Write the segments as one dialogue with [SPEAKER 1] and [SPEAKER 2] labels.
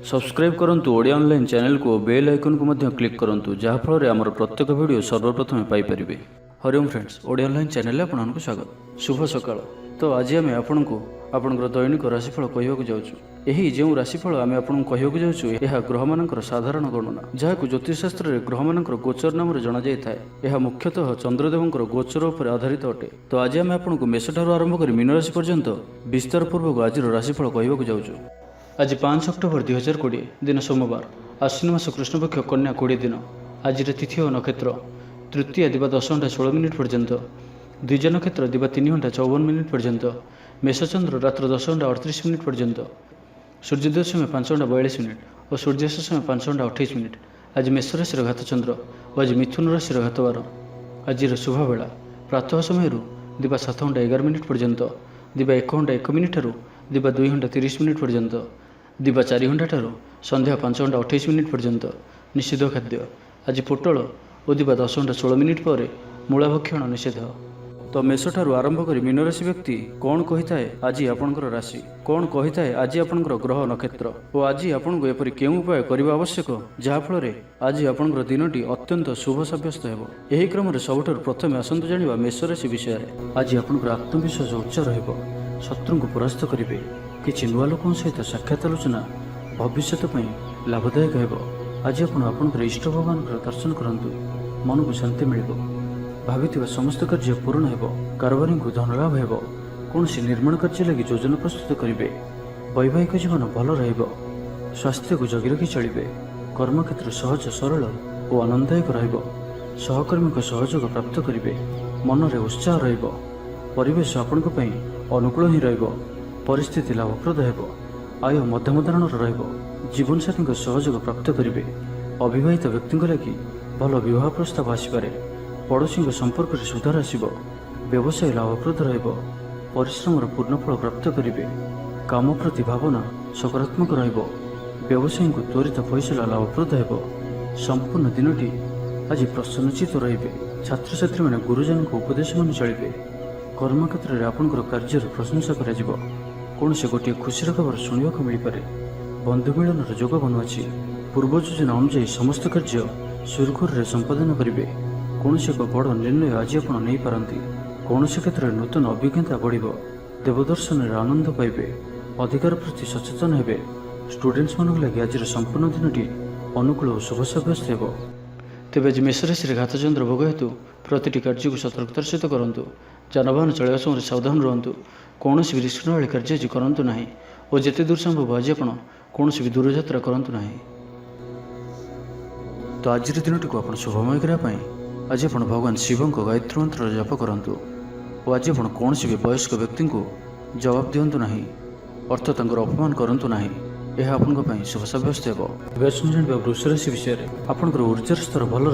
[SPEAKER 1] Subscribe करंतु Odia online channel को bell icon को मध्य क्लिक करंतु जहाँ फल आमर प्रत्येक वीडियो सर्वप्रथम Piper. Hariom friends, Odia online channel आपको स्वागत। शुभ सकाळ। तो आज आम आपको आपंकर दैनिक राशिफल कहवाक जाऊँ। यही जो राशिफल आम आपको कहवाक जाऊँ यह ग्रह मानकर साधारण गणना जहाँ ज्योतिषशास्त्र में ग्रह मानकर गोचर नाम जना जाए। यह मुख्यतः चंद्रदेवंकर गोचर उपर आधारित अटे। तो आज आम आपको मेष ठारू आरंभ कर मीन राशि पर्यंत विस्तार पूर्वक आज राशिफल कहवाक जाऊँ। आज 5 अक्टोबर 2020 दिन सोमवार, आश्विन मास कृष्णपक्ष कन्या 20 दिन। आज तिथि और नक्षत्र तृतीय दिवा 10 घंटा 16 मिनिट पर्यंत, द्विज नक्षत्र दिवा 3 घंटा 54 मिनिट पर्यंत, मेषचंद्र रात्र 10 घंटा 38 मिनिट पर्यंत, सूर्योदय समय 5 घंटा 42 मिनिट और सूर्यास्त समय 5 घंटा 28 मिनिट। आज मेष राशि घात चंद्र और आज मिथुन राशि घात बार। आज शुभ बेला प्रातः समय दिवा 7 घंटा 11 मिनिट पर्यंत, दिवा 1 घंटा 1 मिनिट दिवा 2 घंटा 30 मिनिट पर्यंत, दिवा 4 घंटा ठारू संध्या 5 घंटा 28 मिनिट पर्यंत। निषिद्ध खाद्य आज पोटल और दिवा 10 घंटा 16 मिनिट पर मूला भक्षण निषेध। तो मेष ठारू आरंभ कर मीन राशि व्यक्ति कौन कही थाए आज आपंकर राशि, कौन कही थाए आज आपंकर ग्रह नक्षत्र और आज आपको एपरि केउं उपाय करने आवश्यक जहाँफल आज आपंकर दिनटी अत्यंत शुभ सब्यस्त हो। यही क्रम में सबुठारु प्रथम आसतु जानिबा मेष राशि विषय में। आज आपंकर आत्मविश्वास उच्च रहिबो, शत्रु को परास्त करेंगे। किसी नुआ लोक सहित साक्षात आलोचना भविष्य लाभदायक हो। आज आपंकर इष्ट भगवान दर्शन करंतु, मन को शांति मिल। भावी समस्त कार्य पूर्ण हो, कारोबारी को धनलाभ हो। कौन निर्माण कार्य लगी योजना प्रस्तुत करेंगे। वैवाहिक जीवन भल रहिबो, स्वास्थ्य को जगी रखी चलिए। कर्मक्षेत्र सहज सरल और आनंददायक रहिबो। सहकर्मी को सहयोग प्राप्त करेंगे। मन में उत्साह रहिबो। परिवेश आपंक अनुकूल ही रहिबो। परिस्थिति लाभप्रद हो। आय मध्यम धरणर रहिबो। जीवनसाथी सहयोग प्राप्त करेंगे। अविवाहित व्यक्ति लगी भल विवाह प्रस्ताव आसपे। पड़ोशी संपर्क में सुधार आसब। व्यवसाय लाभप्रद रहिबो। परिश्रम पूर्णफल प्राप्त करेंगे। काम प्रति भावना सकारात्मक रहिबो। व्यवसायी को त्वरित फैसला लाभप्रद हो। संपूर्ण दिनटी आज प्रसन्नचित रहिबे। छात्र छात्री मैंने गुरुजन को उपदेश मान चलिए। कर्मक्षेत्र में आपंकर कार्य प्रशंसा करा कौन से गोटे खुशी खबर शुणा मिल पारे। बंधु मिलन जोग बनुआछि। पूर्व योजना अनुजाई समस्त कार्य सुरखुर संपादन करेंगे। कौन से एक बड़ निर्णय आज आप नहीं पारती। कौन से क्षेत्र में नूतन अभिज्ञता बढ़। देवदर्शन आनंद पाइबे। अधिकार प्रति सचेतन हे। स्टूडेंट्स मान लगे आज संपूर्ण दिन अनुकूल और शुभ सब्यस्त हो। तेज आज मेष राशि घात चंद्र भोग हेतु प्रति कार्य को सतर्कतार सहित करूँ। जानवाहन चलवा समय सावधान रुहतु। कौन भी रिस्क वाले कार्य आज करूँ ना और जिते दूर संभव आज आप कौन भी दूर यात्रा करूँ ना। तो आज दिन टी आप शुभमय करने आज आप भगवान शिव को गायत्री मंत्र जप करूँ और आज आप कौन भी वयस्क व्यक्ति को जवाब दिंतु ना अर्थात अपमान करूँ ना। यह आपन शुभ सब्यस्त हो। जाना वृष राशि विषय में आपंकर ऊर्जार स्तर भल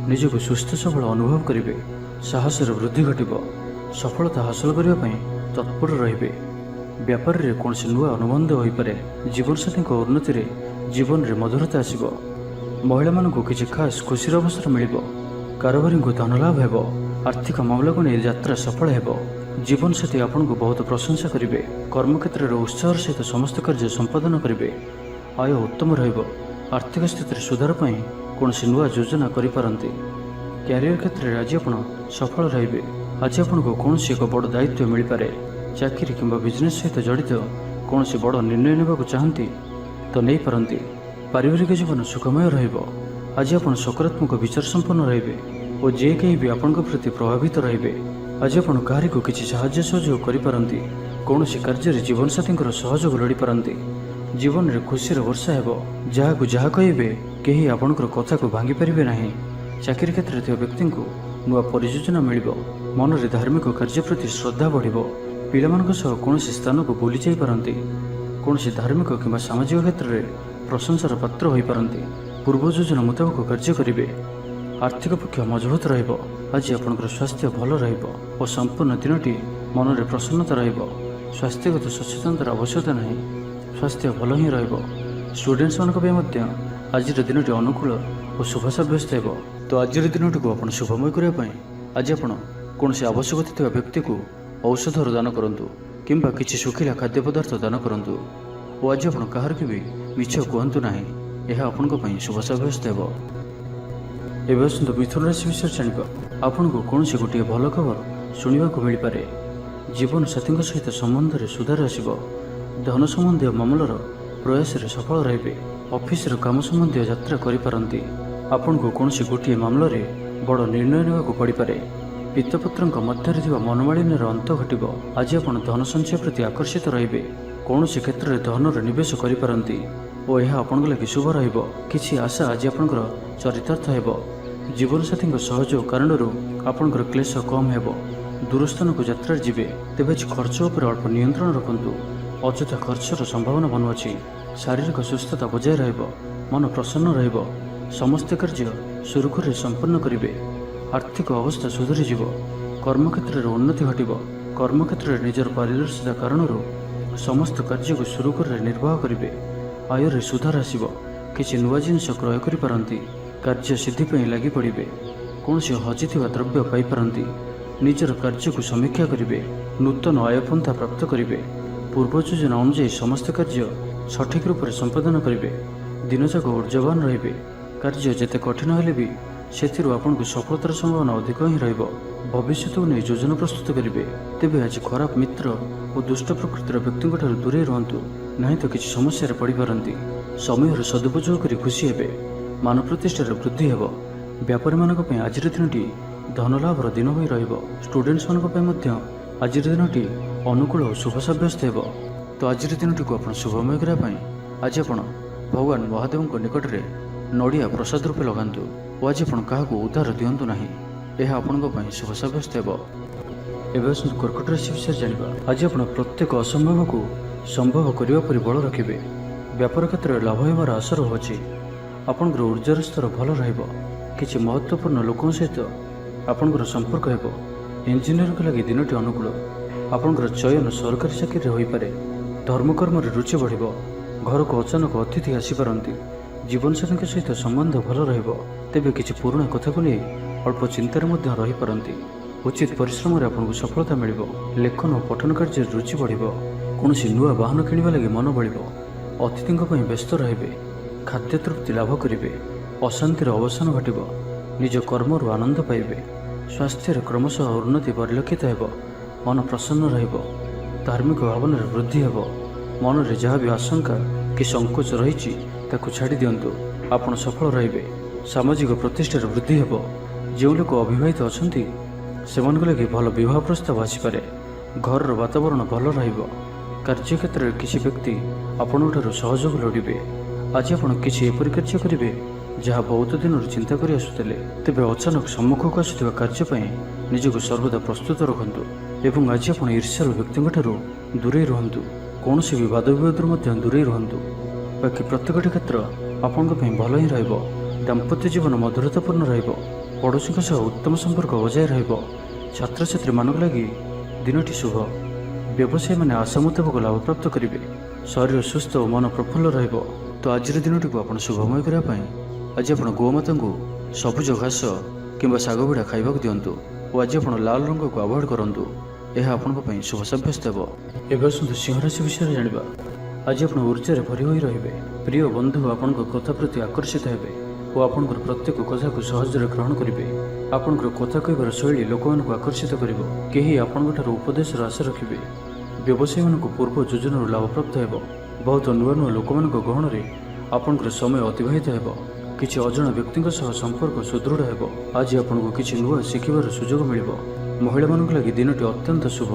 [SPEAKER 1] रजक सुस्थ सबल अनुभव करेंगे। साहस वृद्धि घटब। सफलता हासिल करने तत्पर रे। व्यापार में कौन नुआ अनुबंध हो पारे। जीवनसाथी उन्नति में जीवन में मधुरता आसब। महिला मानू किसी खास खुशी अवसर मिल। कारोबारी को धनलाभ हो। आर्थिक मामला को नहीं यात्रा सफल हो। जीवनसाथी आपन को बहुत प्रशंसा करेंगे। कर्मक्षेत्र में उत्साह सहित समस्त कार्य संपादन करेंगे। आय उत्तम रहिबो। आर्थिक स्थिति सुधार कौन नुआ योजना करें। क्यारियर क्षेत्र में आज आप सफल रे। आज आपको कौन एक बड़ दायित्व मिल पारे। चाकरी किंबा बिजनेस सहित जड़ित कौन बड़ निर्णय नेबाक चाहती तो नहीं पारती। पारिवारिक जीवन सुखमय रहिबो। आज आप सकारात्मक विचार संपन्न रे और जे कहीं भी आपन प्रति प्रभावित रे। आज आप कहारी को किसी साहाय्य सहयोग करिपारंती। कौन कार्य जीवनसाथी सहयोग लोड़ी पारंती। जीवन में खुशी वर्षा हो। जहाँ जहाँ कहे कहीं आपंकर कथा को भांगी पारे ना। चाकरी क्षेत्र में व्यक्ति को नुआ परियोजना मिल। मन में धार्मिक कार्य प्रति श्रद्धा बढ़। पिला कौन स्थान को बुली जा पारती। कौन धार्मिक कि सामाजिक क्षेत्र में प्रशंसार पात्र हो पारती। पूर्व योजना मुताबक कार्य करेंगे। आर्थिक पक्ष मजबूत रहिबो। आज आपंकर स्वास्थ्य भल रहिबो और संपूर्ण दिनटी मन में प्रसन्नता रहिबो। स्वास्थ्यगत सचेतनतार आवश्यकता नहीं। स्वास्थ्य भल ही रहिबो। स्टूडेंट्स मानक आज दिनटी अनुकूल और शुभ सब्यस्त हो। तो आज दिनटी को आप शुभमय करने आज आप कौन आवश्यकता थी व्यक्ति को औषधर दान करूँ किंबा किसी सुखिला खाद्य पदार्थ दान करूँ ଓ ଆଜି ଆପଣ କାହାରିକୁ ବି ମିଛ କୁହନ୍ତୁ ନାହିଁ। ଏହା ଆପଣଙ୍କ ପାଇଁ ଶୁଭ ସାବ୍ୟସ୍ତ ହେବ। ଏବେ ଆସନ୍ତୁ ମିଥୁନ ରାଶି ବିଷୟରେ ଜାଣିବା। ଆପଣଙ୍କୁ କୌଣସି ଗୋଟିଏ ଭଲ ଖବର ଶୁଣିବାକୁ ମିଳିପାରେ। ଜୀବନସାଥୀଙ୍କ ସହିତ ସମ୍ବନ୍ଧରେ ସୁଧାର ଆସିବ। ଧନ ସମ୍ବନ୍ଧୀୟ ମାମଲାର ପ୍ରୟାସରେ ସଫଳ ରହିବେ। ଅଫିସର କାମ ସମ୍ବନ୍ଧୀୟ ଯାତ୍ରା କରିପାରନ୍ତି। ଆପଣଙ୍କୁ କୌଣସି ଗୋଟିଏ ମାମଲାରେ ବଡ଼ ନିର୍ଣ୍ଣୟ ନେବାକୁ ପଡ଼ିପାରେ। ପିତପୁତ୍ରଙ୍କ ମଧ୍ୟରେ ଥିବା ମନୋମାଳିନ୍ୟର ଅନ୍ତ ଘଟିବ। ଆଜି ଆପଣ ଧନ ସଞ୍ଚୟ ପ୍ରତି ଆକର୍ଷିତ ରହିବେ। କୌଣସି କ୍ଷେତ୍ରରେ ଧନର ନିବେଶ କରିପାରନ୍ତି ଓ ଏହା ଆପଣଙ୍କ ଲାଗି ଶୁଭ ରହିବ। କିଛି ଆଶା ଆଜି ଆପଣଙ୍କର ଚରିତାର୍ଥ ହେବ। ଜୀବନସାଥୀଙ୍କ ସହଯୋଗ କାରଣରୁ ଆପଣଙ୍କର କ୍ଲେଶ କମ୍ ହେବ। ଦୂରସ୍ଥାନକୁ ଯାତ୍ରାରେ ଯିବେ, ତେବେ ଆଜି ଖର୍ଚ୍ଚ ଉପରେ ଅଳ୍ପ ନିୟନ୍ତ୍ରଣ ରଖନ୍ତୁ। ଅଯଥା ଖର୍ଚ୍ଚର ସମ୍ଭାବନା ବନୁଅଛି। ଶାରୀରିକ ସୁସ୍ଥତା ବଜାୟ ରହିବ। ମନ ପ୍ରସନ୍ନ ରହିବ। ସମସ୍ତ କାର୍ଯ୍ୟ ସୁରୁଖୁରୁରେ ସମ୍ପନ୍ନ କରିବେ। ଆର୍ଥିକ ଅବସ୍ଥା ସୁଧୁରିଯିବ। କର୍ମକ୍ଷେତ୍ରରେ ଉନ୍ନତି ଘଟିବ। କର୍ମକ୍ଷେତ୍ରରେ ନିଜର ପାରିଦର୍ଶିତା କାରଣରୁ ସମସ୍ତ କାର୍ଯ୍ୟକୁ ସୁରୁଖୁରୁରେ ନିର୍ବାହ କରିବେ। ଆୟରେ ସୁଧାର ଆସିବ। କିଛି ନୂଆ ଜିନିଷ କ୍ରୟ କରିପାରନ୍ତି। କାର୍ଯ୍ୟ ସିଦ୍ଧି ପାଇଁ ଲାଗି ପଡ଼ିବେ। କୌଣସି ହଜିଥିବା ଦ୍ରବ୍ୟ ପାଇପାରନ୍ତି। ନିଜର କାର୍ଯ୍ୟକୁ ସମୀକ୍ଷା କରିବେ। ନୂତନ ଆୟପନ୍ଥା ପ୍ରାପ୍ତ କରିବେ। ପୂର୍ବ ଯୋଜନା ଅନୁଯାୟୀ ସମସ୍ତ କାର୍ଯ୍ୟ ସଠିକ୍ ରୂପରେ ସମ୍ପାଦନ କରିବେ। ଦିନଯାକ ଉର୍ଜ୍ଜାବାନ ରହିବେ। କାର୍ଯ୍ୟ ଯେତେ କଠିନ ହେଲେ ବି ସେଥିରୁ ଆପଣଙ୍କୁ ସଫଳତାର ସମ୍ଭାବନା ଅଧିକ ହିଁ ରହିବ। ଭବିଷ୍ୟତକୁ ନେଇ ଯୋଜନା ପ୍ରସ୍ତୁତ କରିବେ। ତେବେ ଆଜି ଖରାପ ମିତ୍ର ଓ ଦୁଷ୍ଟ ପ୍ରକୃତିର ବ୍ୟକ୍ତିଙ୍କ ଠାରୁ ଦୂରେଇ ରୁହନ୍ତୁ, ନାହିଁ ତ କିଛି ସମସ୍ୟାରେ ପଡ଼ିପାରନ୍ତି। ସମୟର ସଦୁପଯୋଗ କରି ଖୁସି ହେବେ। ମାନ ପ୍ରତିଷ୍ଠାର ବୃଦ୍ଧି ହେବ। ବ୍ୟାପାରୀମାନଙ୍କ ପାଇଁ ଆଜିର ଦିନଟି ଧନଲାଭର ଦିନ ହୋଇ ରହିବ। ଷ୍ଟୁଡେଣ୍ଟମାନଙ୍କ ପାଇଁ ମଧ୍ୟ ଆଜିର ଦିନଟି ଅନୁକୂଳ ଓ ଶୁଭ ସାବ୍ୟସ୍ତ ହେବ। ତ ଆଜିର ଦିନଟିକୁ ଆପଣ ଶୁଭମୟ କରିବା ପାଇଁ ଆଜି ଆପଣ ଭଗବାନ ମହାଦେବଙ୍କ ନିକଟରେ ନଡ଼ିଆ ପ୍ରସାଦ ରୂପେ ଲଗାନ୍ତୁ ଓ ଆଜି ଆପଣ କାହାକୁ ଉଦ୍ଧାର ଦିଅନ୍ତୁ ନାହିଁ। ଏହା ଆପଣଙ୍କ ପାଇଁ ଶୁଭ ସାବ୍ୟସ୍ତ ହେବ। ଏବେ ଆସନ୍ତୁ କର୍କଟ ରାଶି ବିଷୟରେ ଜାଣିବା। ଆଜି ଆପଣ ପ୍ରତ୍ୟେକ ଅସମ୍ଭବକୁ ସମ୍ଭବ କରିବା ପରି ବଳ ରଖିବେ। ବ୍ୟାପାର କ୍ଷେତ୍ରରେ ଲାଭ ହେବାର ଆଶା ରହୁଅଛି। ଆପଣଙ୍କର ଉର୍ଜାର ସ୍ତର ଭଲ ରହିବ। କିଛି ମହତ୍ତ୍ୱପୂର୍ଣ୍ଣ ଲୋକଙ୍କ ସହିତ ଆପଣଙ୍କର ସମ୍ପର୍କ ହେବ। ଇଞ୍ଜିନିୟରଙ୍କ ଲାଗି ଦିନଟି ଅନୁକୂଳ। ଆପଣଙ୍କର ଚୟନ ସରକାରୀ ଚାକିରିରେ ହୋଇପାରେ। ଧର୍ମକର୍ମରେ ରୁଚି ବଢ଼ିବ। ଘରକୁ ଅଚାନକ ଅତିଥି ଆସିପାରନ୍ତି। ଜୀବନସାଥୀଙ୍କ ସହିତ ସମ୍ବନ୍ଧ ଭଲ ରହିବ। ତେବେ କିଛି ପୁରୁଣା କଥାକୁ ନେଇ ଅଳ୍ପ ଚିନ୍ତାରେ ମଧ୍ୟ ରହିପାରନ୍ତି। ଉଚିତ ପରିଶ୍ରମରେ ଆପଣଙ୍କୁ ସଫଳତା ମିଳିବ। ଲେଖନ ଓ ପଠନ କାର୍ଯ୍ୟରେ ରୁଚି ବଢ଼ିବ। କୌଣସି ନୂଆ ବାହନ କିଣିବା ଲାଗି ମନ ବଳିବ। ଅତିଥିଙ୍କ ପାଇଁ ବ୍ୟସ୍ତ ରହିବେ। ଖାଦ୍ୟ ତୃପ୍ତି ଲାଭ କରିବେ। ଅଶାନ୍ତିର ଅବସାନ ଘଟିବ। ନିଜ କର୍ମରୁ ଆନନ୍ଦ ପାଇବେ। ସ୍ୱାସ୍ଥ୍ୟରେ କ୍ରମଶଃ ଉନ୍ନତି ପରିଲକ୍ଷିତ ହେବ। ମନ ପ୍ରସନ୍ନ ରହିବ। ଧାର୍ମିକ ଭାବନାରେ ବୃଦ୍ଧି ହେବ। ମନରେ ଯାହା ବି ଆଶଙ୍କା କି ସଂକୋଚ ରହିଛି ତାକୁ ଛାଡ଼ି ଦିଅନ୍ତୁ। ଆପଣ ସଫଳ ରହିବେ। ସାମାଜିକ ପ୍ରତିଷ୍ଠାର ବୃଦ୍ଧି ହେବ। ଯେଉଁ ଲୋକ ଅବିବାହିତ ଅଛନ୍ତି ସେମାନଙ୍କ ଲାଗି ଭଲ ବିବାହ ପ୍ରସ୍ତାବ ଆସିପାରେ। ଘରର ବାତାବରଣ ଭଲ ରହିବ। କାର୍ଯ୍ୟକ୍ଷେତ୍ରରେ କିଛି ବ୍ୟକ୍ତି ଆପଣଙ୍କଠାରୁ ସହଯୋଗ ଲୋଡ଼ିବେ। ଆଜି ଆପଣ କିଛି ଏପରି କାର୍ଯ୍ୟ କରିବେ ଯାହା ବହୁତ ଦିନରୁ ଚିନ୍ତା କରି ଆସୁଥିଲେ। ତେବେ ଅଚାନକ ସମ୍ମୁଖକୁ ଆସୁଥିବା କାର୍ଯ୍ୟ ପାଇଁ ନିଜକୁ ସର୍ବଦା ପ୍ରସ୍ତୁତ ରଖନ୍ତୁ ଏବଂ ଆଜି ଆପଣ ଈର୍ଷ୍ୟାଳୁ ବ୍ୟକ୍ତିଙ୍କଠାରୁ ଦୂରେଇ ରୁହନ୍ତୁ। କୌଣସି ବି ବାଦ ବିବାଦରୁ ମଧ୍ୟ ଦୂରେଇ ରୁହନ୍ତୁ। ବାକି ପ୍ରତ୍ୟେକଟି କ୍ଷେତ୍ର ଆପଣଙ୍କ ପାଇଁ ଭଲ ହିଁ ରହିବ। ଦାମ୍ପତ୍ୟ ଜୀବନ ମଧୁରତାପୂର୍ଣ୍ଣ ରହିବ। ପଡ଼ୋଶୀଙ୍କ ସହ ଉତ୍ତମ ସମ୍ପର୍କ ବଜାୟ ରହିବ। ଛାତ୍ରଛାତ୍ରୀମାନଙ୍କ ଲାଗି ଦିନଟି ଶୁଭ। ବ୍ୟବସାୟୀମାନେ ଆଶା ମୁତାବକ ଲାଭପ୍ରାପ୍ତ କରିବେ। ଶରୀର ସୁସ୍ଥ ଓ ମନ ପ୍ରଫୁଲ୍ଲ ରହିବ। ତ ଆଜିର ଦିନଟିକୁ ଆପଣ ଶୁଭମୟ କରିବା ପାଇଁ ଆଜି ଆପଣ ଗୋମାତାଙ୍କୁ ସବୁଜ ଘାସ କିମ୍ବା ଶାଗ ବିଡ଼ା ଖାଇବାକୁ ଦିଅନ୍ତୁ ଓ ଆଜି ଆପଣ ଲାଲ ରଙ୍ଗକୁ ଆଭଏଡ଼ କରନ୍ତୁ। ଏହା ଆପଣଙ୍କ ପାଇଁ ଶୁଭ ସାବ୍ୟସ୍ତ ହେବ। ଏବେ ଆସନ୍ତୁ ସିଂହ ରାଶି ବିଷୟରେ ଜାଣିବା। ଆଜି ଆପଣ ଉର୍ଜ୍ଜାରେ ଭରି ହୋଇ ରହିବେ। ପ୍ରିୟ ବନ୍ଧୁ ଆପଣଙ୍କ କଥା ପ୍ରତି ଆକର୍ଷିତ ହେବେ ଓ ଆପଣଙ୍କର ପ୍ରତ୍ୟେକ କଥାକୁ ସହଜରେ ଗ୍ରହଣ କରିବେ। ଆପଣଙ୍କର କଥା କହିବାର ଶୈଳୀ ଲୋକମାନଙ୍କୁ ଆକର୍ଷିତ କରିବ। କେହି ଆପଣଙ୍କଠାରୁ ଉପଦେଶର ଆଶା ରଖିବେ। ବ୍ୟବସାୟୀମାନଙ୍କୁ ପୂର୍ବ ଯୋଜନାରୁ ଲାଭପ୍ରାପ୍ତ ହେବ। ବହୁତ ନୂଆ ନୂଆ ଲୋକମାନଙ୍କ ଗହଣରେ ଆପଣଙ୍କର ସମୟ ଅତିବାହିତ ହେବ। କିଛି ଅଜଣା ବ୍ୟକ୍ତିଙ୍କ ସହ ସମ୍ପର୍କ ସୁଦୃଢ଼ ହେବ। ଆଜି ଆପଣଙ୍କୁ କିଛି ନୂଆ ଶିଖିବାର ସୁଯୋଗ ମିଳିବ। ମହିଳାମାନଙ୍କ ଲାଗି ଦିନଟି ଅତ୍ୟନ୍ତ ଶୁଭ।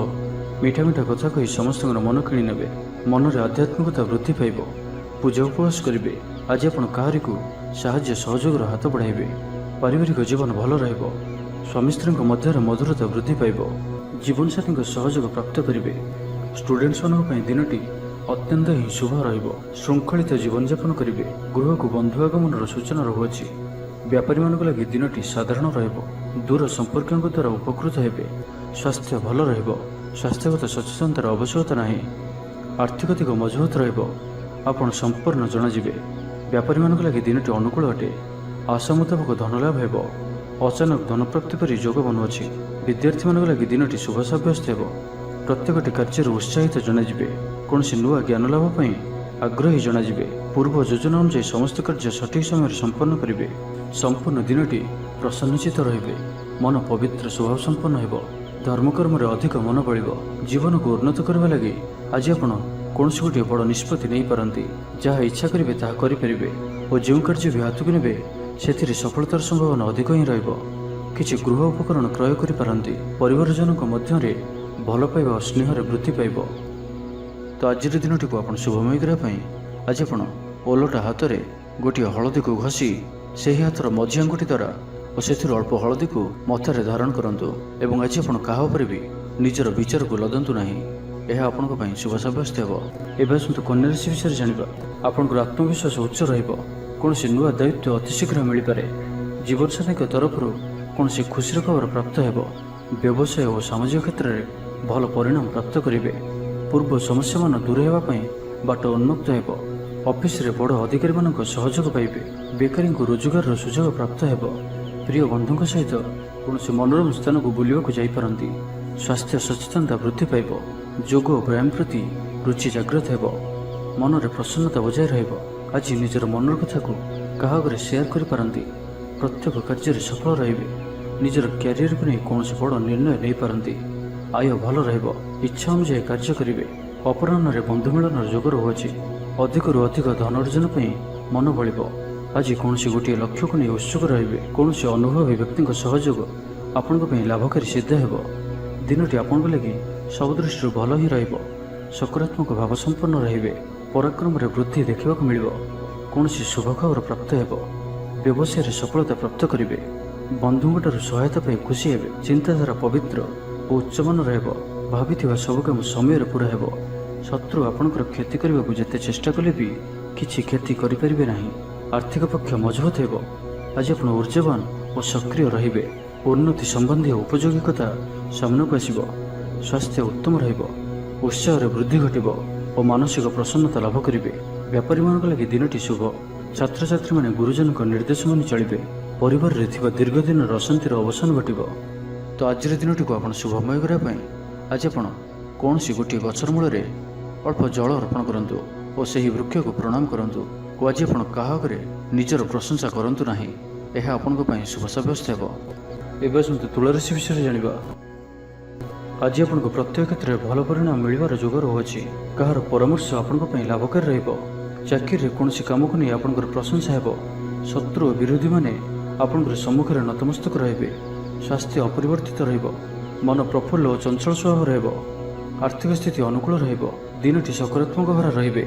[SPEAKER 1] ମିଠା ମିଠା କଥା କହି ସମସ୍ତଙ୍କର ମନ କିଣି ନେବେ। ମନରେ ଆଧ୍ୟାତ୍ମିକତା ବୃଦ୍ଧି ପାଇବ। ପୂଜା ଉପବାସ କରିବେ। ଆଜି ଆପଣ କାହାରିକୁ ସାହାଯ୍ୟ ସହଯୋଗର ହାତ ବଢ଼ାଇବେ। ପାରିବାରିକ ଜୀବନ ଭଲ ରହିବ। ସ୍ୱାମୀ ସ୍ତ୍ରୀଙ୍କ ମଧ୍ୟରେ ମଧୁରତା ବୃଦ୍ଧି ପାଇବ। ଜୀବନସାଥୀଙ୍କ ସହଯୋଗ ପ୍ରାପ୍ତ କରିବେ। ଷ୍ଟୁଡେଣ୍ଟମାନଙ୍କ ପାଇଁ ଦିନଟି ଅତ୍ୟନ୍ତ ହିଁ ଶୁଭ ରହିବ। ଶୃଙ୍ଖଳିତ ଜୀବନଯାପନ କରିବେ। ଗୃହକୁ ବନ୍ଧୁ ଆଗମନର ସୂଚନା ରହୁଅଛି। ବ୍ୟାପାରୀମାନଙ୍କ ଲାଗି ଦିନଟି ସାଧାରଣ ରହିବ। ଦୂର ସମ୍ପର୍କୀୟଙ୍କ ଦ୍ୱାରା ଉପକୃତ ହେବେ। ସ୍ୱାସ୍ଥ୍ୟ ଭଲ ରହିବ। ସ୍ୱାସ୍ଥ୍ୟଗତ ସଚେତନତାର ଆବଶ୍ୟକତା ନାହିଁ। ଆର୍ଥିକ ଦିଗ ମଜବୁତ ରହିବ। ଆପଣ ସମ୍ପୂର୍ଣ୍ଣ ଜଣାଯିବେ। ବ୍ୟାପାରୀମାନଙ୍କ ଲାଗି ଦିନଟି ଅନୁକୂଳ ଅଟେ। ଆଶା ମୁତାବକ ଧନଲାଭ ହେବ। ଅଚାନକ ଧନପ୍ରାପ୍ତି କରି ଯୋଗ ବନୁଅଛି। ବିଦ୍ୟାର୍ଥୀମାନଙ୍କ ଲାଗି ଦିନଟି ଶୁଭ ସାବ୍ୟସ୍ତ ହେବ। ପ୍ରତ୍ୟେକଟି କାର୍ଯ୍ୟରେ ଉତ୍ସାହିତ ଜଣାଯିବେ। କୌଣସି ନୂଆ ଜ୍ଞାନ ଲାଭ ପାଇଁ ଆଗ୍ରହୀ ଜଣାଯିବେ। ପୂର୍ବ ଯୋଜନା ଅନୁଯାୟୀ ସମସ୍ତ କାର୍ଯ୍ୟ ସଠିକ୍ ସମୟରେ ସମ୍ପନ୍ନ କରିବେ। ସମ୍ପୂର୍ଣ୍ଣ ଦିନଟି ପ୍ରସନ୍ନଚିତ ରହିବେ। ମନ ପବିତ୍ର ସ୍ୱଭାବ ସମ୍ପନ୍ନ ହେବ। ଧର୍ମକର୍ମରେ ଅଧିକ ମନ ବଳିବ। ଜୀବନକୁ ଉନ୍ନତ କରିବା ଲାଗି ଆଜି ଆପଣ କୌଣସି ଗୋଟିଏ ବଡ଼ ନିଷ୍ପତ୍ତି ନେଇପାରନ୍ତି। ଯାହା ଇଚ୍ଛା କରିବେ ତାହା କରିପାରିବେ ଓ ଯେଉଁ କାର୍ଯ୍ୟ ବି ହାତକୁ ନେବେ ସେଥିରେ ସଫଳତାର ସମ୍ଭାବନା ଅଧିକ ହିଁ ରହିବ। କିଛି ଗୃହ ଉପକରଣ କ୍ରୟ କରିପାରନ୍ତି। ପରିବାରଜନଙ୍କ ମଧ୍ୟରେ ଭଲ ପାଇବା ଓ ସ୍ନେହରେ ବୃଦ୍ଧି ପାଇବ। ତ ଆଜିର ଦିନଟିକୁ ଆପଣ ଶୁଭମୟ କରିବା ପାଇଁ ଆଜି ଆପଣ ଓଲଟା ହାତରେ ଗୋଟିଏ ହଳଦୀକୁ ଘଷି ସେହି ହାତର ମଝି ଆଙ୍ଗୁଠି ଦ୍ୱାରା ଓ ସେଥିରୁ ଅଳ୍ପ ହଳଦୀକୁ ମଥାରେ ଧାରଣ କରନ୍ତୁ ଏବଂ ଆଜି ଆପଣ କାହା ଉପରେ ବି ନିଜର ବିଚାରକୁ ଲଦନ୍ତୁ ନାହିଁ। ଏହା ଆପଣଙ୍କ ପାଇଁ ଶୁଭ ସାବ୍ୟସ୍ତ ହେବ। ଏବେ ଆସନ୍ତୁ କନ୍ୟା ରାଶି ବିଷୟରେ ଜାଣିବା। ଆପଣଙ୍କର ଆତ୍ମବିଶ୍ୱାସ ଉଚ୍ଚ ରହିବ। କୌଣସି ନୂଆ ଦାୟିତ୍ୱ ଅତିଶୀଘ୍ର ମିଳିପାରେ। ଜୀବନସାଥୀଙ୍କ ତରଫରୁ କୌଣସି ଖୁସିର ଖବର ପ୍ରାପ୍ତ ହେବ। ବ୍ୟବସାୟ ଓ ସାମାଜିକ କ୍ଷେତ୍ରରେ ଭଲ ପରିଣାମ ପ୍ରାପ୍ତ କରିବେ। ପୂର୍ବ ସମସ୍ୟାମାନ ଦୂର ହେବା ପାଇଁ ବାଟ ଉନ୍ମୁକ୍ତ ହେବ। ଅଫିସରେ ବଡ଼ ଅଧିକାରୀମାନଙ୍କ ସହଯୋଗ ପାଇବେ। ବେକାରୀଙ୍କୁ ରୋଜଗାରର ସୁଯୋଗ ପ୍ରାପ୍ତ ହେବ। ପ୍ରିୟ ବନ୍ଧୁଙ୍କ ସହିତ କୌଣସି ମନୋରମ ସ୍ଥାନକୁ ବୁଲିବାକୁ ଯାଇପାରନ୍ତି। ସ୍ୱାସ୍ଥ୍ୟ ସଚେତନତା ବୃଦ୍ଧି ପାଇବ। ଯୋଗ ଓ ବ୍ୟାୟାମ ପ୍ରତି ରୁଚି ଜାଗ୍ରତ ହେବ। ମନରେ ପ୍ରସନ୍ନତା ବଜାୟ ରହିବ। ଆଜି ନିଜର ମନର କଥାକୁ କାହା ଆଗରେ ସେୟାର କରିପାରନ୍ତି। ପ୍ରତ୍ୟେକ କାର୍ଯ୍ୟରେ ସଫଳ ରହିବେ। ନିଜର କ୍ୟାରିୟରକୁ ନେଇ କୌଣସି ବଡ଼ ନିର୍ଣ୍ଣୟ ନେଇପାରନ୍ତି। ଆୟ ଭଲ ରହିବ। ଇଚ୍ଛା ଅନୁଯାୟୀ କାର୍ଯ୍ୟ କରିବେ। ଅପରାହ୍ନରେ ବନ୍ଧୁ ମିଳନର ଯୋଗ ରହୁଅଛି। ଅଧିକରୁ ଅଧିକ ଧନ ଅର୍ଜନ ପାଇଁ ମନ ବଳିବ। ଆଜି କୌଣସି ଗୋଟିଏ ଲକ୍ଷ୍ୟକୁ ନେଇ ଉତ୍ସୁକ ରହିବେ। କୌଣସି ଅନୁଭବୀ ବ୍ୟକ୍ତିଙ୍କ ସହଯୋଗ ଆପଣଙ୍କ ପାଇଁ ଲାଭକାରୀ ସିଦ୍ଧ ହେବ। ଦିନଟି ଆପଣଙ୍କ ଲାଗି ସବୁ ଦୃଷ୍ଟିରୁ ଭଲ ହିଁ ରହିବ। ସକାରାତ୍ମକ ଭାବ ସମ୍ପନ୍ନ ରହିବେ। ପରାକ୍ରମରେ ବୃଦ୍ଧି ଦେଖିବାକୁ ମିଳିବ। କୌଣସି ଶୁଭ ଖବର ପ୍ରାପ୍ତ ହେବ। ବ୍ୟବସାୟରେ ସଫଳତା ପ୍ରାପ୍ତ କରିବେ। ବନ୍ଧୁଙ୍କଠାରୁ ସହାୟତା ପାଇ ଖୁସି ହେବେ। ଚିନ୍ତାଧାରା ପବିତ୍ର ଓ ଉଚ୍ଚମାନ ରହିବ। ଭାବିଥିବା ସବୁ କାମ ସମୟରେ ପୁରା ହେବ। ଶତ୍ରୁ ଆପଣଙ୍କର କ୍ଷତି କରିବାକୁ ଯେତେ ଚେଷ୍ଟା କଲେ ବି କିଛି କ୍ଷତି କରିପାରିବେ ନାହିଁ। ଆର୍ଥିକ ପକ୍ଷ ମଜବୁତ ହେବ। ଆଜି ଆପଣ ଊର୍ଜ୍ଜାବାନ ଓ ସକ୍ରିୟ ରହିବେ। ଉନ୍ନତି ସମ୍ବନ୍ଧୀୟ ଉପଯୋଗିକତା ସାମ୍ନାକୁ ଆସିବ। ସ୍ୱାସ୍ଥ୍ୟ ଉତ୍ତମ ରହିବ। ଉତ୍ସାହରେ ବୃଦ୍ଧି ଘଟିବ ଓ ମାନସିକ ପ୍ରସନ୍ନତା ଲାଭ କରିବେ। ବେପାରୀମାନଙ୍କ ଲାଗି ଦିନଟି ଶୁଭ। ଛାତ୍ରଛାତ୍ରୀମାନେ ଗୁରୁଜନଙ୍କ ନିର୍ଦ୍ଦେଶ ମାନି ଚଳିବେ। ପରିବାରରେ ଥିବା ଦୀର୍ଘଦିନର ଅଶାନ୍ତିର ଅବସାନ ଘଟିବ। ତ ଆଜିର ଦିନଟିକୁ ଆପଣ ଶୁଭମୟ କରିବା ପାଇଁ ଆଜି ଆପଣ କୌଣସି ଗୋଟିଏ ଗଛର ମୂଳରେ ଅଳ୍ପ ଜଳ ଅର୍ପଣ କରନ୍ତୁ ଓ ସେହି ବୃକ୍ଷକୁ ପ୍ରଣାମ କରନ୍ତୁ ଓ ଆଜି ଆପଣ କାହା ଆଗରେ ନିଜର ପ୍ରଶଂସା କରନ୍ତୁ ନାହିଁ। ଏହା ଆପଣଙ୍କ ପାଇଁ ଶୁଭ ସାବ୍ୟସ୍ତ ହେବ। ଏବେ ଆସନ୍ତୁ ତୁଳା ରାଶି ବିଷୟରେ ଜାଣିବା। ଆଜି ଆପଣଙ୍କ ପ୍ରତ୍ୟେକ କ୍ଷେତ୍ରରେ ଭଲ ପରିଣାମ ମିଳିବାର ଯୋଗ ରହୁଅଛି। କାହାର ପରାମର୍ଶ ଆପଣଙ୍କ ପାଇଁ ଲାଭକାରୀ ରହିବ। ଚାକିରିରେ କୌଣସି କାମକୁ ନେଇ ଆପଣଙ୍କର ପ୍ରଶଂସା ହେବ। ଶତ୍ରୁ ଓ ବିରୋଧୀମାନେ ଆପଣଙ୍କର ସମ୍ମୁଖରେ ନତମସ୍ତକ ରହିବେ। ସ୍ୱାସ୍ଥ୍ୟ ଅପରିବର୍ତ୍ତିତ ରହିବ। ମନ ପ୍ରଫୁଲ୍ଲ ଓ ଚଞ୍ଚଳ ସ୍ୱଭାବ ରହିବ। ଆର୍ଥିକ ସ୍ଥିତି ଅନୁକୂଳ ରହିବ। ଦିନଟି ସକାରାତ୍ମକ ଭରା ରହିବେ।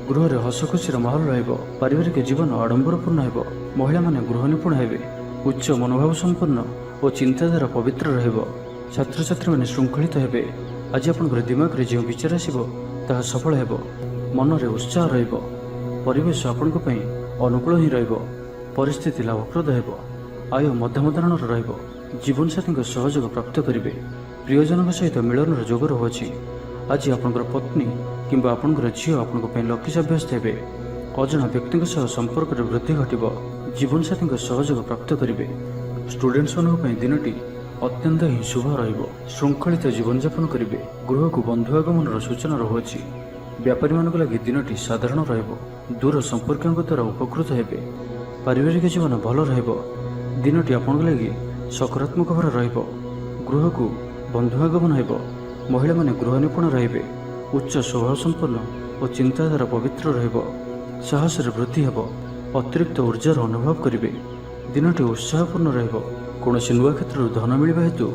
[SPEAKER 1] ଗୃହରେ ହସ ଖୁସିର ମାହୋଲ ରହିବ। ପାରିବାରିକ ଜୀବନ ଆଡମ୍ବରପୂର୍ଣ୍ଣ ହେବ। ମହିଳାମାନେ ଗୃହ ନିପୁଣ ହେବେ। ଉଚ୍ଚ ମନୋଭାବ ସମ୍ପନ୍ନ ଓ ଚିନ୍ତାଧାରା ପବିତ୍ର ରହିବ। ଛାତ୍ରଛାତ୍ରୀମାନେ ଶୃଙ୍ଖଳିତ ହେବେ। ଆଜି ଆପଣଙ୍କର ଦିମାଗରେ ଯେଉଁ ବିଚାର ଆସିବ ତାହା ସଫଳ ହେବ। ମନରେ ଉତ୍ସାହ ରହିବ। ପରିବେଶ ଆପଣଙ୍କ ପାଇଁ ଅନୁକୂଳ ହିଁ ରହିବ। ପରିସ୍ଥିତି ଲାଭପ୍ରଦ ହେବ। ଆୟ ମଧ୍ୟମ ଧରଣର ରହିବ। ଜୀବନସାଥୀଙ୍କ ସହଯୋଗ ପ୍ରାପ୍ତ କରିବେ। ପ୍ରିୟଜନଙ୍କ ସହିତ ମିଳନର ଯୋଗ ରହୁଅଛି। ଆଜି ଆପଣଙ୍କର ପତ୍ନୀ କିମ୍ବା ଆପଣଙ୍କର ଝିଅ ଆପଣଙ୍କ ପାଇଁ ଲକି ସାବ୍ୟସ୍ତ ହେବେ। ଅଜଣା ବ୍ୟକ୍ତିଙ୍କ ସହ ସମ୍ପର୍କରେ ବୃଦ୍ଧି ଘଟିବ। ଜୀବନସାଥୀଙ୍କ ସହଯୋଗ ପ୍ରାପ୍ତ କରିବେ। ଷ୍ଟୁଡେଣ୍ଟମାନଙ୍କ ପାଇଁ ଦିନଟି ଅତ୍ୟନ୍ତ ହିଁ ଶୁଭ ରହିବ। ଶୃଙ୍ଖଳିତ ଜୀବନଯାପନ କରିବେ। ଗୃହକୁ ବନ୍ଧୁ ଆଗମନର ସୂଚନା ରହୁଅଛି। ବେପାରୀମାନଙ୍କ ଲାଗି ଦିନଟି ସାଧାରଣ ରହିବ। ଦୂର ସମ୍ପର୍କୀୟଙ୍କ ଦ୍ୱାରା ଉପକୃତ ହେବେ। ପାରିବାରିକ ଜୀବନ ଭଲ ରହିବ। ଦିନଟି ଆପଣଙ୍କ ଲାଗି ସକାରାତ୍ମକ ଭରା ରହିବ। ଗୃହକୁ ବନ୍ଧୁ ଆଗମନ ହେବ। ମହିଳାମାନେ ଗୃହ ନିପୁଣ ରହିବେ। ଉଚ୍ଚ ସ୍ୱଭାବ ସମ୍ପନ୍ନ ଓ ଚିନ୍ତାଧାରା ପବିତ୍ର ରହିବ। ସାହସରେ ବୃଦ୍ଧି ହେବ। ଅତିରିକ୍ତ ଊର୍ଜାର ଅନୁଭବ କରିବେ। ଦିନଟି ଉତ୍ସାହପୂର୍ଣ୍ଣ ରହିବ। କୌଣସି ନୂଆ କ୍ଷେତ୍ରରୁ ଧନ ମିଳିବା ହେତୁ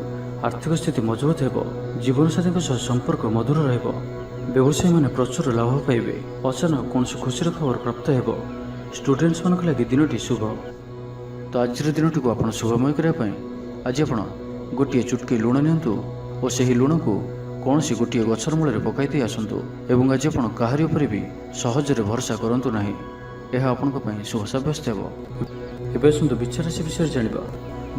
[SPEAKER 1] ଆର୍ଥିକ ସ୍ଥିତି ମଜବୁତ ହେବ। ଜୀବନସାଥୀଙ୍କ ସହ ସମ୍ପର୍କ ମଧୁର ରହିବ। ବ୍ୟବସାୟୀମାନେ ପ୍ରଚୁର ଲାଭ ପାଇବେ। ଅଚାନକ କୌଣସି ଖୁସିର ଖବର ପ୍ରାପ୍ତ ହେବ। ଷ୍ଟୁଡେଣ୍ଟମାନଙ୍କ ଲାଗି ଦିନଟି ଶୁଭ। ତ ଆଜିର ଦିନଟିକୁ ଆପଣ ଶୁଭମୟ କରିବା ପାଇଁ ଆଜି ଆପଣ ଗୋଟିଏ ଚୁଟକି ଲୁଣ ନିଅନ୍ତୁ ଓ ସେହି ଲୁଣକୁ କୌଣସି ଗୋଟିଏ ଗଛର ମୂଳରେ ପକାଇ ଦେଇ ଆସନ୍ତୁ ଏବଂ ଆଜି ଆପଣ କାହାରି ଉପରେ ବି ସହଜରେ ଭରସା କରନ୍ତୁ ନାହିଁ। ଏହା ଆପଣଙ୍କ ପାଇଁ ଶୁଭ ସାବ୍ୟସ୍ତ ହେବ। ଏବେ ଆସନ୍ତୁ ବିଛା ରାଶି ବିଷୟରେ ଜାଣିବା।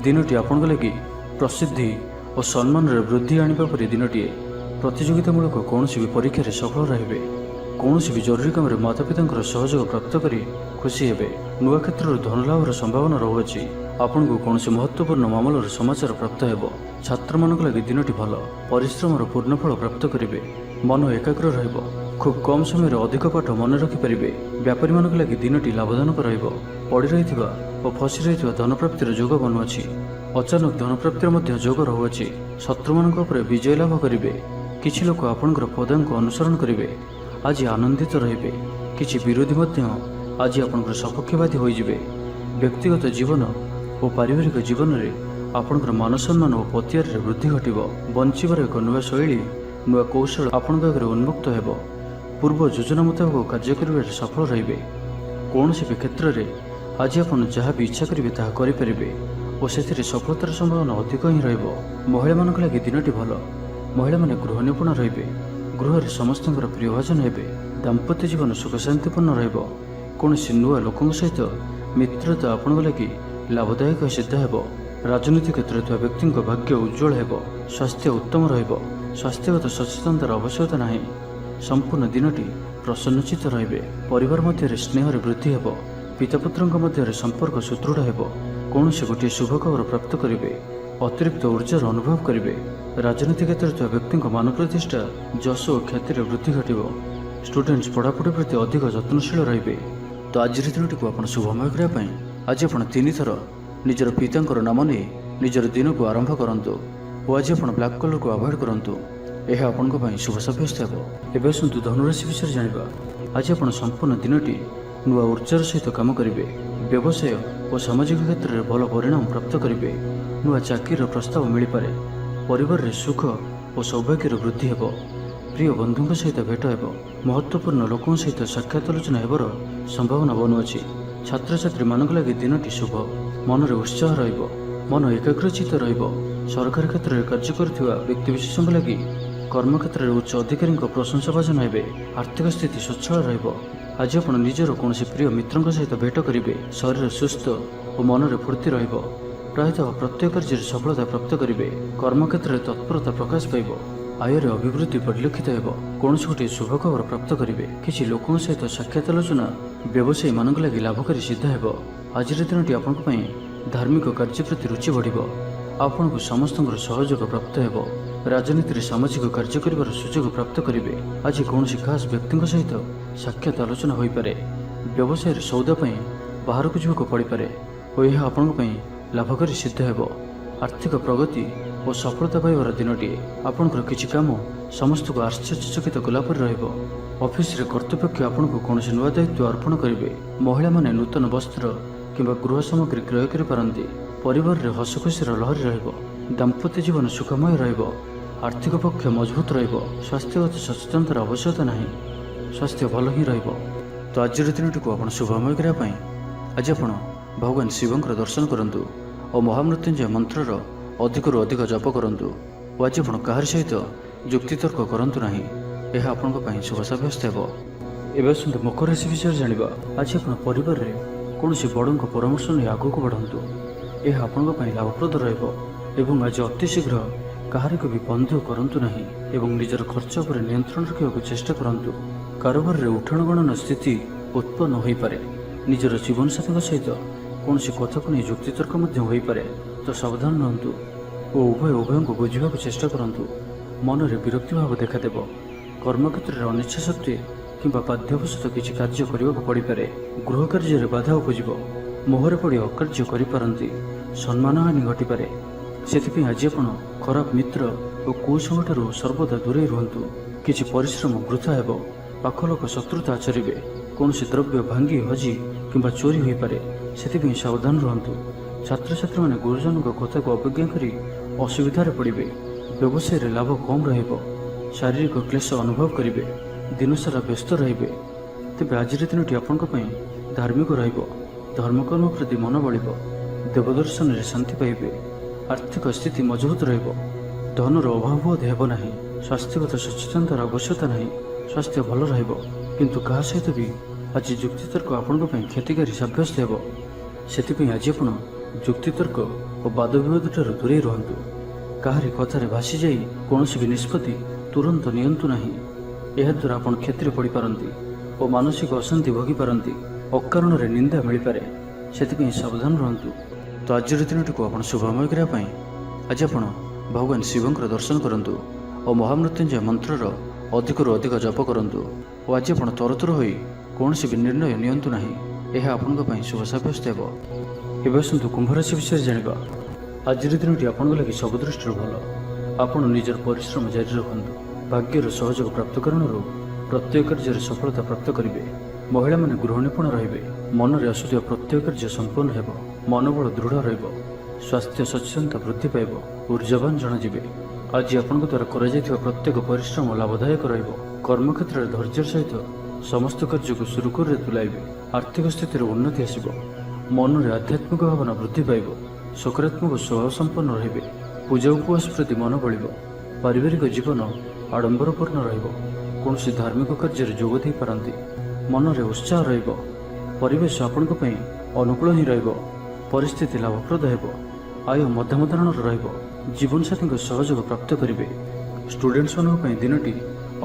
[SPEAKER 1] ଦିନଟି ଆପଣଙ୍କ ଲାଗି ପ୍ରସିଦ୍ଧି ଓ ସମ୍ମାନରେ ବୃଦ୍ଧି ଆଣିବା ପରି ଦିନଟିଏ। ପ୍ରତିଯୋଗିତାମୂଳକ କୌଣସି ବି ପରୀକ୍ଷାରେ ସଫଳ ରହିବେ। କୌଣସି ବି ଜରୁରୀ କାମରେ ମାତାପିତାଙ୍କର ସହଯୋଗ ପ୍ରାପ୍ତ କରି ଖୁସି ହେବେ। ନୂଆ କ୍ଷେତ୍ରରୁ ଧନଲାଭର ସମ୍ଭାବନା ରହୁଅଛି। ଆପଣଙ୍କୁ କୌଣସି ମହତ୍ତ୍ୱପୂର୍ଣ୍ଣ ମାମଲାର ସମାଚାର ପ୍ରାପ୍ତ ହେବ। ଛାତ୍ରମାନଙ୍କ ଲାଗି ଦିନଟି ଭଲ। ପରିଶ୍ରମର ପୂର୍ଣ୍ଣ ଫଳ ପ୍ରାପ୍ତ କରିବେ। ମନ ଏକାଗ୍ର ରହିବ। खूब कम समय अधिक पाठ मन रखिपारे। व्यापारी मानक लगी दिनटी लाभजनक रहिब। पड़ी रहिथिबा और फसी रहिथिबा धनप्राप्तिर जोग बनुअछि। अचानक धनप्राप्तिर मध्य जोग रहुअछि। शत्रुमानक उपरे विजय लाभ करिवे। किछि लोक आपणकर पदांक अनुसरण करिवे। आज आनंदित रहिबे। किछि विरोधी मध्य आज आपणकर सपक्षवादी होइजिबे। व्यक्तिगत जीवन और पारिवारिक जीवन में आपणकर मान सम्मान और प्रतिहार वृद्धि घटिब। बंचिबार एक नुआ शैली नुआ कौशल आपण आगे उन्मुक्त हेब। पूर्व योजना मुताबक कार्य करिबार सफल रहिबे। कौन भी क्षेत्र में आज आप जहाँ भी इच्छा करेंगे ताहा करें और से सफलतार संभावना अधिक ही रहिब। महिला मानक लगी दिनटी भल। महिला माने गृह निपुण रहिबे। गृह समस्त प्रियभाजन हेबे। दाम्पत्य जीवन सुख शांतिपूर्ण रहिब। कौन नुआ लोकों सहित मित्रता आपण लगी लाभदायक सिद्ध हेब। राजनीति क्षेत्र में व्यक्ति भाग्य उज्जवल हेब। स्वास्थ्य उत्तम रहिब। स्वास्थ्यगत सचेतनतार आवश्यकता नहीं। संपूर्ण दिनटी प्रसन्नचित रहिबे। परिवार मध्य स्नेह वृद्धि हेब। पिता पुत्र मध्य संपर्क सुदृढ़ हेब। कौन से गोटे शुभ खबर प्राप्त करेंगे। अतिरिक्त ऊर्जार अनुभव करेंगे। राजनीति क्षेत्र में व्यक्ति मान प्रतिष्ठा जश और ख्याति वृद्धि घटिब। स्टूडेंट्स पढ़ापढ़ी प्रति अधिक यत्नशील रहिबे। तो आज दिनटी को आप शुभमय करने आज आप 3 थर निजर पिता नाम नहीं निजर दिन को आरंभ करंतु और आज आप ब्लैक कलर को अवॉइड करंतु। यह आपण शुभ सब्यस्त हो। एवं आसतु धनुराशि विषय जाना। आज आप संपूर्ण दिनटी नुआ ऊर्जार सहित काम करेंगे। व्यवसाय और सामाजिक क्षेत्र में भल परिणाम प्राप्त करेंगे। नुआ चाकरीर प्रस्ताव मिल पारे। परिवार में सुख और सौभाग्यर वृद्धि हेब। प्रिय बंधुओं सहित भेट हेब। महत्वपूर्ण लोकों सहित साक्षात आलोचना हेबर संभावना बनुअछि। छात्र छात्री मानक लगी दिनटी शुभ। मन में उत्साह रहिब। मन एकाग्रचित रहिब। सरकारी क्षेत्र में कार्य करुवा व्यक्तिविशेषों लगी कर्म क्षेत्र में उच्च अधिकारी प्रशंसा भाजन हेबे। आर्थिक स्थिति स्वच्छल रहिब। आज आप निजर कौन प्रिय मित्रों सहित भेट करेंगे। शरीर सुस्थ और मन में फूर्ति रहिब। प्रायतः प्रत्येक कार्य सफलता प्राप्त करेंगे। कर्म क्षेत्र में तत्परता प्रकाश पाइब। आयर अभिवृद्धि परिलक्षित हेब। कौन गोटे शुभ खबर प्राप्त करेंगे। किसी लोकों सहित साक्षात आलोचना व्यवसायी मानक लगी लाभकारी सिद्ध हेब। आज दिनटी आपण धार्मिक कार्य प्रति रुचि बढ़िब। आपण को समस्त सहयोग प्राप्त हेब। राजनीति सामाजिक कार्य कर सुजोग प्राप्त करेंगे। आज कौन खास व्यक्ति सहित साक्षात आलोचना हो पारे। व्यवसाय सौदा बाहर को जावाक पड़ पारे और यह आपण लाभकारी सिद्ध हेब। आर्थिक प्रगति और सफलता पाइबार दिनटी। आपणकर किछि काम समस्त को आश्चर्यचकित कलापर रहिब। ऑफिस रे कर्तृपक्ष आपण को कौन नुआ दायित्व अर्पण करेंगे। महिला माने नूतन वस्त्र किंबा गृह सामग्री क्रय कर पारंती। परिवार रे हसखुशीर लहरी रहिब। दाम्पत्य जीवन सुखमय रहिब। आर्थिक पक्ष मजबूत रहिब। स्वास्थ्यगत सचेतनतार आवश्यकता नहीं। स्वास्थ्य भल ही रहिब। तो आज दिनटी को आप शुभमय करने आज आप भगवान शिवंकर दर्शन करंतु और महामृत्युंजय मंत्रर अधिक अधिक जप करंतु। और आज आप कहार सहित युक्तितर्क करंतु नहीं। यह आपण शुभ सब्यस्त हो। एवं आसतु मकर राशि विषय जाना। आज आप परिवार में कौन बड़ों परामर्श नहीं आग को बढ़ातु। यह आपण लाभप्रद रहिब। एवं आज अति शीघ्र कहार को भी बंधु करंतु नहीं। एवं निजर खर्च पर नियंत्रण रखा चेष्टा करंतु। कारोबार रे उठाण गणन स्थिति उत्पन्न हो पारे। निजर जीवन साथी सहित कौन कथा को नहीं युक्तितर्क हो पारे। तो सावधान रहंतु और उभय को बुझा चेष्टा करंतु। मन में विरक्ति भाव देखादेव। कर्मक्षेत्र में अनिच्छा सत्वे किंबा बाध्यवशत किसी कार्य करने को पड़ पारे। गृह कार्य बाधा उपजिब। मोहरे पड़ी अकार्य करिपारंती। सम्मानहानि घटिपारे। सेथिपि आज आपण खराब मित्र और कुसंग सर्वदा दूरे रुहंतु। किछि परिश्रम वृथा हेब। पाख लोक शत्रुता आचरिबे। कौन द्रव्य भांगी हजि किंबा चोरी हो पारे। सेथिपि सावधान रहंतु। छात्र छात्री माने गुरुजन कथा को अवज्ञा करी असुविधार पड़े। व्यवसाय रे लाभ कम रहिब। शारीरिक क्लेश अनुभव करेंगे। दिन सारा व्यस्त रहिबे। तेबे आज दिनटी आपण धार्मिक रहिब। धर्मकर्म प्रति मन बढ़िब। देवदर्शन रे शांति पाइबे। आर्थिक स्थिति मजबूत रहिब। धनर अभाव बोध हेब नाही। स्वास्थ्यगत सचेतनतार आवश्यकता नहीं। स्वास्थ्य भल रहिब। किंतु कहा सहित भी आज युक्तितर्क आपण क्षतिकारी सब्यस्त हेब। सेथिपि आज आपण युक्तितर्क और वाद विवाद ठार दूरे रुहंतु। काहारी कथार भासी जाई कौन भी निष्पत्ति तुरंत नियंतु नहीं। यह द्वारा आपण क्षति पड़ पारंती और मानसिक अशांति भोगी पारंती। अकारण रे निंदा मिल पारे। सेथिपि सावधान रहंतु। तो आज दिनटी को आप शुभमय करने आज आप भगवान शिवंकर दर्शन करंतु और महामृत्युंजय मंत्रर ଅଧିକରୁ ଅଧିକ ଜପ କରନ୍ତୁ ଓ ଆଜି ଆପଣ ତରତର ହୋଇ କୌଣସି ବି ନିର୍ଣ୍ଣୟ ନିଅନ୍ତୁ ନାହିଁ। ଏହା ଆପଣଙ୍କ ପାଇଁ ଶୁଭ ସାବ୍ୟସ୍ତ ହେବ। ଏବେ ଆସନ୍ତୁ କୁମ୍ଭ ରାଶି ବିଷୟରେ ଜାଣିବା। ଆଜିର ଦିନଟି ଆପଣଙ୍କ ଲାଗି ସବୁ ଦୃଷ୍ଟିରୁ ଭଲ। ଆପଣ ନିଜର ପରିଶ୍ରମ ଜାରି ରଖନ୍ତୁ। ଭାଗ୍ୟର ସହଯୋଗ ପ୍ରାପ୍ତ କାରଣରୁ ପ୍ରତ୍ୟେକ କାର୍ଯ୍ୟରେ ସଫଳତା ପ୍ରାପ୍ତ କରିବେ। ମହିଳାମାନେ ଗୃହ ନିପୁଣ ରହିବେ। ମନରେ ଆସୁଥିବା ପ୍ରତ୍ୟେକ କାର୍ଯ୍ୟ ସମ୍ପୂର୍ଣ୍ଣ ହେବ। ମନୋବଳ ଦୃଢ଼ ରହିବ। ସ୍ୱାସ୍ଥ୍ୟ ସଚେତନତା ବୃଦ୍ଧି ପାଇବ। ଊର୍ଜାବାନ ଜଣାଯିବେ। ଆଜି ଆପଣଙ୍କ ଦ୍ୱାରା କରାଯାଇଥିବା ପ୍ରତ୍ୟେକ ପରିଶ୍ରମ ଲାଭଦାୟକ ରହିବ। କର୍ମକ୍ଷେତ୍ରରେ ଧୈର୍ଯ୍ୟର ସହିତ ସମସ୍ତ କାର୍ଯ୍ୟକୁ ସୁରୁଖୁରୁରେ ତୁଲାଇବେ। ଆର୍ଥିକ ସ୍ଥିତିରେ ଉନ୍ନତି ଆସିବ। ମନରେ ଆଧ୍ୟାତ୍ମିକ ଭାବନା ବୃଦ୍ଧି ପାଇବ। ସକାରାତ୍ମକ ସ୍ୱଭାବ ସମ୍ପନ୍ନ ରହିବେ। ପୂଜା ଉପବାସ ପ୍ରତି ମନ ବଳିବ। ପାରିବାରିକ ଜୀବନ ଆଡ଼ମ୍ବରପୂର୍ଣ୍ଣ ରହିବ। କୌଣସି ଧାର୍ମିକ କାର୍ଯ୍ୟରେ ଯୋଗ ଦେଇପାରନ୍ତି। ମନରେ ଉତ୍ସାହ ରହିବ। ପରିବେଶ ଆପଣଙ୍କ ପାଇଁ ଅନୁକୂଳ ହିଁ ରହିବ। ପରିସ୍ଥିତି ଲାଭପ୍ରଦ ହେବ। ଆୟ ମଧ୍ୟମ ଧରଣର ରହିବ। ଜୀବନସାଥୀଙ୍କ ସହଯୋଗ ପ୍ରାପ୍ତ କରିବେ। ଷ୍ଟୁଡେଣ୍ଟମାନଙ୍କ ପାଇଁ ଦିନଟି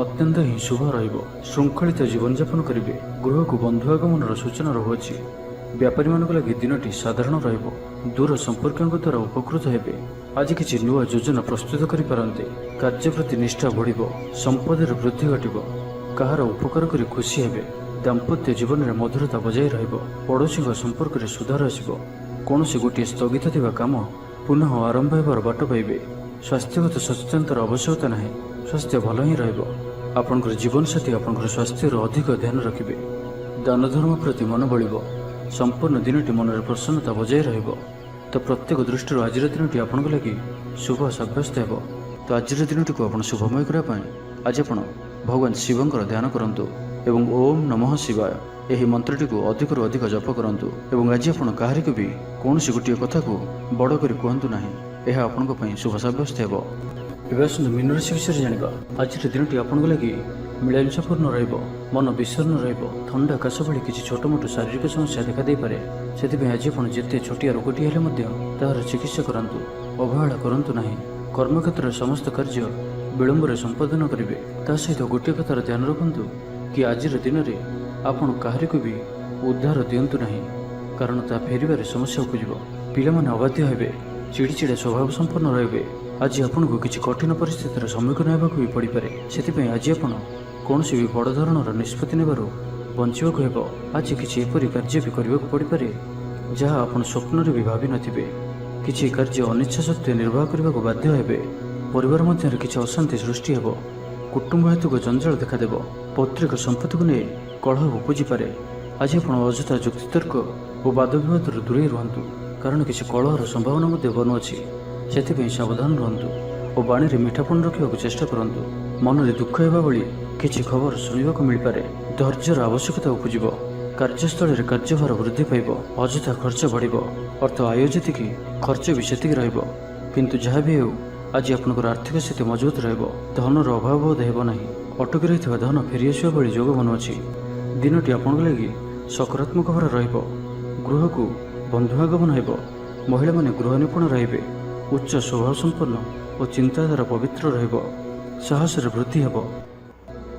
[SPEAKER 1] ଅତ୍ୟନ୍ତ ହିଁ ଶୁଭ ରହିବ। ଶୃଙ୍ଖଳିତ ଜୀବନଯାପନ କରିବେ। ଗୃହକୁ ବନ୍ଧୁ ଆଗମନର ସୂଚନା ରହୁଅଛି। ବ୍ୟାପାରୀମାନଙ୍କ ଲାଗି ଦିନଟି ସାଧାରଣ ରହିବ। ଦୂର ସମ୍ପର୍କୀୟଙ୍କ ଦ୍ୱାରା ଉପକୃତ ହେବେ। ଆଜି କିଛି ନୂଆ ଯୋଜନା ପ୍ରସ୍ତୁତ କରିପାରନ୍ତି। କାର୍ଯ୍ୟ ପ୍ରତି ନିଷ୍ଠା ବଢ଼ିବ। ସମ୍ପଦର ବୃଦ୍ଧି ଘଟିବ। କାହାର ଉପକାର କରି ଖୁସି ହେବେ। ଦାମ୍ପତ୍ୟ ଜୀବନରେ ମଧୁରତା ବଜାୟ ରହିବ। ପଡ଼ୋଶୀଙ୍କ ସମ୍ପର୍କରେ ସୁଧାର ଆସିବ। କୌଣସି ଗୋଟିଏ ସ୍ଥଗିତ ଥିବା କାମ ପୁନଃ ଆରମ୍ଭ ହେବାର ବାଟ ପାଇବେ। ସ୍ୱାସ୍ଥ୍ୟଗତ ସଚେତନତାର ଆବଶ୍ୟକତା ନାହିଁ। ସ୍ୱାସ୍ଥ୍ୟ ଭଲ ହିଁ ରହିବ। ଆପଣଙ୍କର ଜୀବନସାଥୀ ଆପଣଙ୍କର ସ୍ୱାସ୍ଥ୍ୟର ଅଧିକ ଧ୍ୟାନ ରଖିବେ। ଦାନ ଧର୍ମ ପ୍ରତି ମନ ବଳିବ। ସମ୍ପୂର୍ଣ୍ଣ ଦିନଟି ମନରେ ପ୍ରସନ୍ନତା ବଜାୟ ରହିବ। ତ ପ୍ରତ୍ୟେକ ଦୃଷ୍ଟିରୁ ଆଜିର ଦିନଟି ଆପଣଙ୍କ ଲାଗି ଶୁଭ ସାବ୍ୟସ୍ତ ହେବ। ତ ଆଜିର ଦିନଟିକୁ ଆପଣ ଶୁଭମୟ କରିବା ପାଇଁ ଆଜି ଆପଣ ଭଗବାନ ଶିବଙ୍କର ଧ୍ୟାନ କରନ୍ତୁ ଏବଂ ଓମ୍ ନମଃ ଶିବାୟ ଏହି ମନ୍ତ୍ରଟିକୁ ଅଧିକରୁ ଅଧିକ ଜପ କରନ୍ତୁ। ଏବଂ ଆଜି ଆପଣ କାହାରିକୁ ବି କୌଣସି ଗୋଟିଏ କଥାକୁ ବଡ଼ କରି କୁହନ୍ତୁ ନାହିଁ। ଏହା ଆପଣଙ୍କ ପାଇଁ ଶୁଭ ସାବ୍ୟସ୍ତ ହେବ। ଏବେ ଆସନ୍ତୁ ମୀନ ରାଶି ବିଷୟରେ ଜାଣିବା। ଆଜିର ଦିନଟି ଆପଣଙ୍କ ଲାଗି ମିଳାମିଶାପୂର୍ଣ୍ଣ ରହିବ। ମନ ବିଷର୍ଣ୍ଣ ରହିବ। ଥଣ୍ଡା କାଶ ଭଳି କିଛି ଛୋଟମୋଟ ଶାରୀରିକ ସମସ୍ୟା ଦେଖାଦେଇପାରେ। ସେଥିପାଇଁ ଆଜି ଆପଣ ଯେତେ ଛୋଟିଆ ରୋଗଟି ହେଲେ ମଧ୍ୟ ତାହାର ଚିକିତ୍ସା କରାନ୍ତୁ। ଅବହେଳା କରନ୍ତୁ ନାହିଁ। କର୍ମକ୍ଷେତ୍ରରେ ସମସ୍ତ କାର୍ଯ୍ୟ ବିଳମ୍ବରେ ସମ୍ପାଦନ କରିବେ। ତା ସହିତ ଗୋଟିଏ କଥାର ଧ୍ୟାନ ରଖନ୍ତୁ କି ଆଜିର ଦିନରେ ଆପଣ କାହାରିକୁ ବି ଉଦ୍ଧାର ଦିଅନ୍ତୁ ନାହିଁ, କାରଣ ତାହା ଫେରିବାରେ ସମସ୍ୟା ଉପୁଜିବ। ପିଲାମାନେ ଅବାଧ୍ୟ ହେବେ। ଚିଡ଼ିଚିଡ଼ା ସ୍ୱଭାବ ସମ୍ପନ୍ନ ରହିବେ। ଆଜି ଆପଣଙ୍କୁ କିଛି କଠିନ ପରିସ୍ଥିତିର ସମ୍ମୁଖୀନ ହେବାକୁ ବି ପଡ଼ିପାରେ। ସେଥିପାଇଁ ଆଜି ଆପଣ କୌଣସି ବି ବଡ଼ ଧରଣର ନିଷ୍ପତ୍ତି ନେବାରୁ ବଞ୍ଚିବାକୁ ହେବ। ଆଜି କିଛି ଏପରି କାର୍ଯ୍ୟ ବି କରିବାକୁ ପଡ଼ିପାରେ ଯାହା ଆପଣ ସ୍ୱପ୍ନରେ ବି ଭାବିନଥିବେ। କିଛି କାର୍ଯ୍ୟ ଅନିଚ୍ଛା ସତ୍ତ୍ୱେ ନିର୍ବାହ କରିବାକୁ ବାଧ୍ୟ ହେବେ। ପରିବାର ମଧ୍ୟରେ କିଛି ଅଶାନ୍ତି ସୃଷ୍ଟି ହେବ। କୁଟୁମ୍ବ ହେତୁକ ଜଞ୍ଜାଳ ଦେଖାଦେବ। ପୈତୃକ ସମ୍ପତ୍ତିକୁ ନେଇ କଳହ ଉପୁଜିପାରେ। ଆଜି ଆପଣ ଅଯଥା ଯୁକ୍ତିତର୍କ ଓ ବାଦବିବାଦରୁ ଦୂରେଇ ରୁହନ୍ତୁ, କାରଣ କିଛି କଳହର ସମ୍ଭାବନା ମଧ୍ୟ ବନୁଅଛି। ସେଥିପାଇଁ ସାବଧାନ ରୁହନ୍ତୁ ଓ ବାଣୀରେ ମିଠାପଣ ରଖିବାକୁ ଚେଷ୍ଟା କରନ୍ତୁ। ମନରେ ଦୁଃଖ ହେବା ଭଳି କିଛି ଖବର ଶୁଣିବାକୁ ମିଳିପାରେ। ଧୈର୍ଯ୍ୟର ଆବଶ୍ୟକତା ଉପୁଜିବ। କାର୍ଯ୍ୟସ୍ଥଳରେ କାର୍ଯ୍ୟଭାର ବୃଦ୍ଧି ପାଇବ। ଅଯଥା ଖର୍ଚ୍ଚ ବଢ଼ିବ। ଅର୍ଥ ଆୟ ଯେତିକି ଖର୍ଚ୍ଚ ବି ସେତିକି ରହିବ। କିନ୍ତୁ ଯାହା ବି ହେଉ ଆଜି ଆପଣଙ୍କର ଆର୍ଥିକ ସ୍ଥିତି ମଜବୁତ ରହିବ। ଧନର ଅଭାବ ବୋଧ ହେବ ନାହିଁ। ଅଟକି ରହିଥିବା ଧନ ଫେରିଆସିବା ଭଳି ଯୋଗ ବନୁଅଛି। ଦିନଟି ଆପଣଙ୍କ ଲାଗି ସକାରାତ୍ମକ ଭାବରେ ରହିବ। ଗୃହକୁ ବନ୍ଧୁ ଆଗମନ ହେବ। ମହିଳାମାନେ ଗୃହ ନିପୁଣ ରହିବେ। ଉଚ୍ଚ ସ୍ୱଭାବ ସମ୍ପନ୍ନ ଓ ଚିନ୍ତାଧାରା ପବିତ୍ର ରହିବ। ସାହସରେ ବୃଦ୍ଧି ହେବ।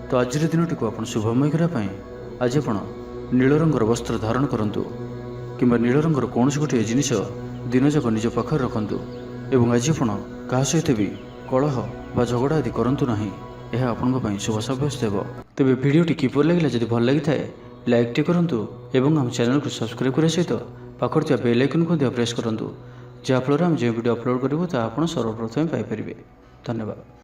[SPEAKER 1] ତ ଆଜିର ଦିନଟିକୁ ଆପଣ ଶୁଭମୟ କରିବା ପାଇଁ ଆଜି ଆପଣ ନୀଳ ରଙ୍ଗର ବସ୍ତ୍ର ଧାରଣ କରନ୍ତୁ କିମ୍ବା ନୀଳ ରଙ୍ଗର କୌଣସି ଗୋଟିଏ ଜିନିଷ ଦିନଯାକ ନିଜ ପାଖରେ ରଖନ୍ତୁ। ଏବଂ ଆଜି ଆପଣ କାହା ସହିତ ବି କଳହ ବା ଝଗଡ଼ା ଆଦି କରନ୍ତୁ ନାହିଁ। ଏହା ଆପଣଙ୍କ ପାଇଁ ଶୁଭ ସାବ୍ୟସ୍ତ ହେବ। ତେବେ ଭିଡ଼ିଓଟି କିପରି ଲାଗିଲା? ଯଦି ଭଲ ଲାଗିଥାଏ ଲାଇକ୍ଟି କରନ୍ତୁ ଏବଂ ଆମ ଚ୍ୟାନେଲକୁ ସବସ୍କ୍ରାଇବ୍ କରିବା ସହିତ ପାଖରେ ଥିବା ବେଲ୍ ଆଇକନ୍କୁ ମଧ୍ୟ ପ୍ରେସ୍ କରନ୍ତୁ, ଯାହାଫଳରେ ଆମେ ଯେଉଁ ଭିଡ଼ିଓ ଅପଲୋଡ଼ କରିବୁ ତାହା ଆପଣ ସର୍ବପ୍ରଥମେ ପାଇପାରିବେ। ଧନ୍ୟବାଦ।